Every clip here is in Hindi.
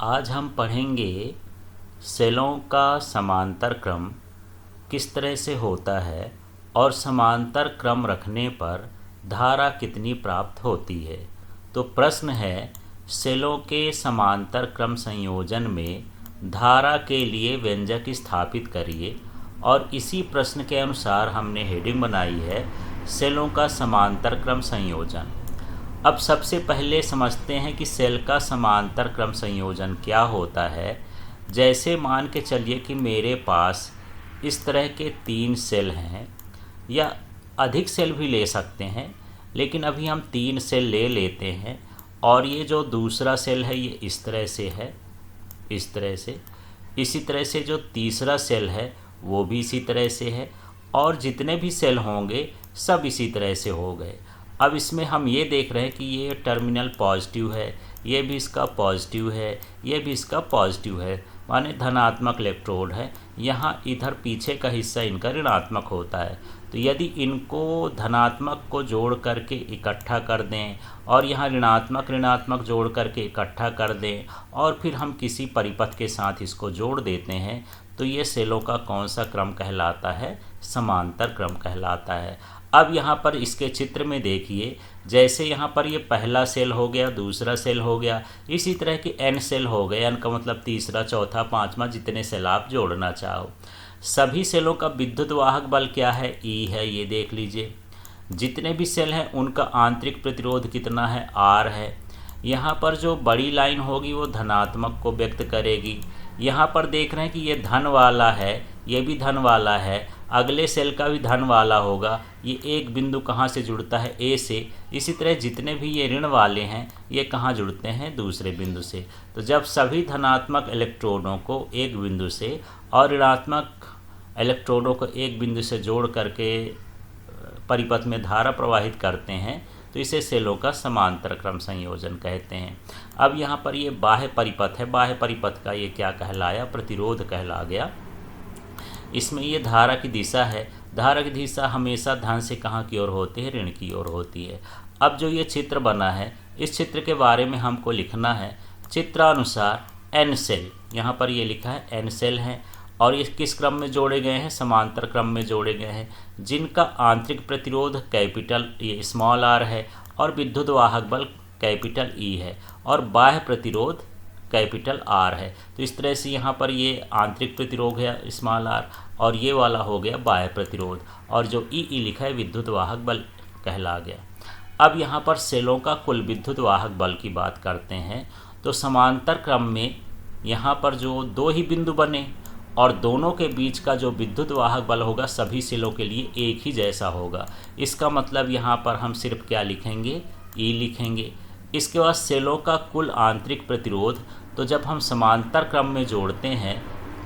आज हम पढ़ेंगे सेलों का समांतर क्रम किस तरह से होता है और समांतर क्रम रखने पर धारा कितनी प्राप्त होती है। तो प्रश्न है, सेलों के समांतर क्रम संयोजन में धारा के लिए व्यंजक स्थापित करिए। और इसी प्रश्न के अनुसार हमने हेडिंग बनाई है, सेलों का समांतर क्रम संयोजन। अब सबसे पहले समझते हैं कि सेल का समांतर क्रम संयोजन क्या होता है। जैसे मान के चलिए कि मेरे पास इस तरह के 3 सेल हैं, या अधिक सेल भी ले सकते हैं, लेकिन अभी हम 3 सेल ले लेते हैं। और ये जो दूसरा सेल है ये इस तरह से है, इस तरह से। इसी तरह से जो तीसरा सेल है वो भी इसी तरह से है, और जितने भी सेल होंगे सब इसी तरह से हो गए। अब इसमें हम ये देख रहे हैं कि ये टर्मिनल पॉजिटिव है, ये भी इसका पॉजिटिव है, ये भी इसका पॉजिटिव है, माने धनात्मक इलेक्ट्रोड है। यहाँ इधर पीछे का हिस्सा इनका ऋणात्मक होता है। तो यदि इनको धनात्मक को जोड़ करके इकट्ठा कर दें और यहाँ ऋणात्मक ऋणात्मक जोड़ करके इकट्ठा कर दें और फिर हम किसी परिपथ के साथ इसको जोड़ देते हैं, तो ये सेलों का कौन सा क्रम कहलाता है? समांतर क्रम कहलाता है। अब यहाँ पर इसके चित्र में देखिए, जैसे यहाँ पर ये पहला सेल हो गया, दूसरा सेल हो गया, इसी तरह के n सेल हो गए। n का मतलब तीसरा, चौथा, पांचवा, जितने सेल आप जोड़ना चाहो। सभी सेलों का विद्युत वाहक बल क्या है? E है, ये देख लीजिए। जितने भी सेल हैं उनका आंतरिक प्रतिरोध कितना है? R है। यहाँ पर जो बड़ी लाइन होगी वो धनात्मक को व्यक्त करेगी। यहाँ पर देख रहे हैं कि ये धन वाला है, ये भी धन वाला है, अगले सेल का भी धन वाला होगा। ये एक बिंदु कहाँ से जुड़ता है? ए से। इसी तरह जितने भी ये ऋण वाले हैं ये कहाँ जुड़ते हैं? दूसरे बिंदु से। तो जब सभी धनात्मक इलेक्ट्रॉनों को एक बिंदु से और ऋणात्मक इलेक्ट्रॉनों को एक बिंदु से जोड़ करके परिपथ में धारा प्रवाहित करते हैं तो इसे सेलों का समांतर क्रम संयोजन कहते हैं। अब यहाँ पर ये बाह्य परिपथ है, बाह्य परिपथ का ये क्या कहलाया? प्रतिरोध कहला गया। इसमें ये धारा की दिशा है, धारा की दिशा हमेशा धन से कहाँ की ओर होती है? ऋण की ओर होती है। अब जो ये चित्र बना है, इस चित्र के बारे में हमको लिखना है। चित्रानुसार n सेल, यहाँ पर ये लिखा है n सेल हैं, और ये किस क्रम में जोड़े गए हैं? समांतर क्रम में जोड़े गए हैं, जिनका आंतरिक प्रतिरोध कैपिटल ये स्मॉल r है और विद्युत वाहक बल कैपिटल E है और बाह्य प्रतिरोध कैपिटल R है। तो इस तरह से यहाँ पर ये आंतरिक प्रतिरोध है स्मॉल r और ये वाला हो गया बाह्य प्रतिरोध, और जो E लिखा है विद्युत वाहक बल कहला गया। अब यहाँ पर सेलों का कुल विद्युत वाहक बल की बात करते हैं। तो समांतर क्रम में यहाँ पर जो 2 ही बिंदु बने और दोनों के बीच का जो विद्युत वाहक बल होगा सभी सेलों के लिए एक ही जैसा होगा। इसका मतलब यहाँ पर हम सिर्फ क्या लिखेंगे? E लिखेंगे। इसके बाद सेलों का कुल आंतरिक प्रतिरोध, तो जब हम समांतर क्रम में जोड़ते हैं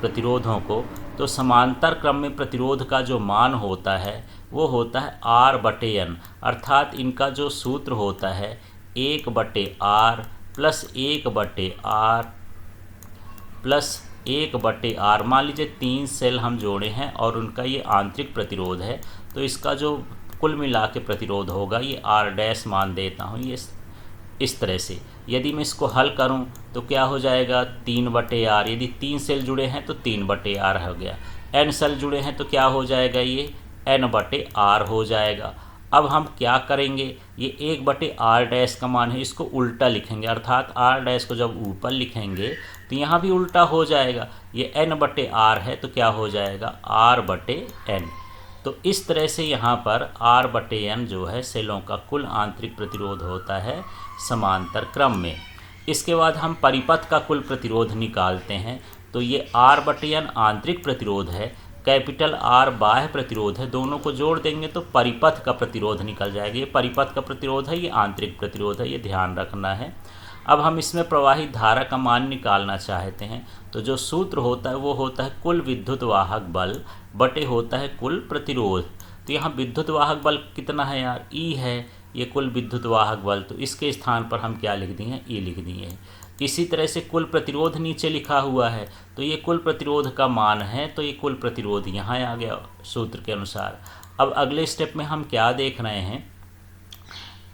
प्रतिरोधों को, तो समांतर क्रम में प्रतिरोध का जो मान होता है वो होता है R/N, अर्थात इनका जो सूत्र होता है 1/R plus 1/R plus 1/R। मान लीजिए 3 सेल हम जोड़े हैं और उनका ये आंतरिक प्रतिरोध है, तो इसका जो कुल मिला के प्रतिरोध होगा ये R' मान देता हूँ ये इस तरह से। यदि मैं इसको हल करूं तो क्या हो जाएगा? 3/R। यदि 3 सेल जुड़े हैं तो 3/R हो गया। n सेल जुड़े हैं तो क्या हो जाएगा? ये n/R हो जाएगा। अब हम क्या करेंगे? ये 1/R' का मान है, इसको उल्टा लिखेंगे, अर्थात R' को जब ऊपर लिखेंगे तो यहाँ भी उल्टा हो जाएगा। ये n/R है तो क्या हो जाएगा? R/N। तो इस तरह से यहाँ पर R/N जो है सेलों का कुल आंतरिक प्रतिरोध होता है समांतर क्रम में। इसके बाद हम परिपथ का कुल प्रतिरोध निकालते हैं। तो ये R/N आंतरिक प्रतिरोध है, कैपिटल R बाह्य प्रतिरोध है, दोनों को जोड़ देंगे तो परिपथ का प्रतिरोध निकल जाएगा। ये परिपथ का प्रतिरोध है, ये आंतरिक प्रतिरोध है, ये ध्यान रखना है। अब हम इसमें प्रवाहित धारा का मान निकालना चाहते हैं, तो जो सूत्र होता है वो होता है कुल विद्युत वाहक बल बटे होता है कुल प्रतिरोध। तो यहाँ विद्युत वाहक बल कितना है यार? E है, ये कुल विद्युत वाहक बल, तो इसके स्थान पर हम क्या लिख दिए? E लिख दिए हैं। इसी तरह से कुल प्रतिरोध नीचे लिखा हुआ है, तो ये कुल प्रतिरोध का मान है, तो ये कुल प्रतिरोध यहाँ आ गया सूत्र के अनुसार। अब अगले स्टेप में हम क्या देख रहे हैं?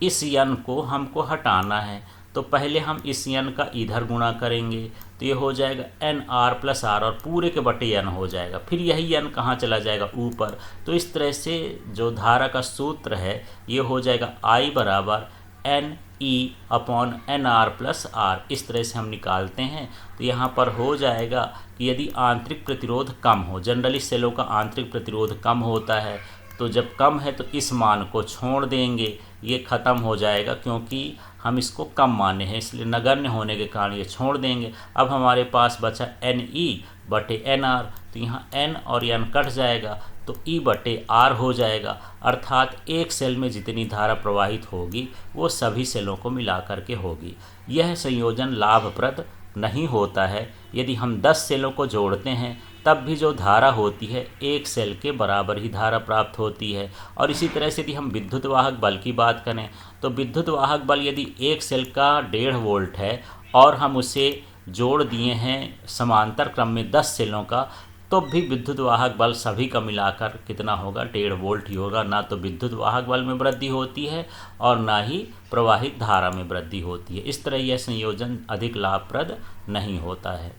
इस n को हमको हटाना है। तो पहले हम इस n का इधर गुणा करेंगे तो ये हो जाएगा NR प्लस R और पूरे के बटे n हो जाएगा। फिर यही n कहाँ चला जाएगा, ऊपर। तो इस तरह से जो धारा का सूत्र है ये हो जाएगा I बराबर NE upon NR plus R। इस तरह से हम निकालते हैं तो यहाँ पर हो जाएगा कि यदि आंतरिक प्रतिरोध कम हो, जनरली सेलों का आंतरिक प्रतिरोध कम होता है, तो जब कम है तो इस मान को छोड़ देंगे, ये ख़त्म हो जाएगा क्योंकि हम इसको कम माने हैं, इसलिए नगण्य होने के कारण ये छोड़ देंगे। अब हमारे पास बचा NE बटे NR, तो यहाँ N और N कट जाएगा तो E बटे R हो जाएगा, अर्थात एक सेल में जितनी धारा प्रवाहित होगी वो सभी सेलों को मिला करके होगी। यह संयोजन लाभप्रद नहीं होता है। यदि हम 10 सेलों को जोड़ते हैं तब भी जो धारा होती है एक सेल के बराबर ही धारा प्राप्त होती है। और इसी तरह से यदि हम विद्युत वाहक बल की बात करें तो विद्युत वाहक बल यदि एक सेल का 1.5 वोल्ट है और हम उसे जोड़ दिए हैं समांतर क्रम में 10 सेलों का, तो भी विद्युत वाहक बल सभी का मिलाकर कितना होगा, 1.5 वोल्ट ही होगा। ना तो विद्युत वाहक बल में वृद्धि होती है और ना ही प्रवाहित धारा में वृद्धि होती है। इस तरह यह संयोजन अधिक लाभप्रद नहीं होता है।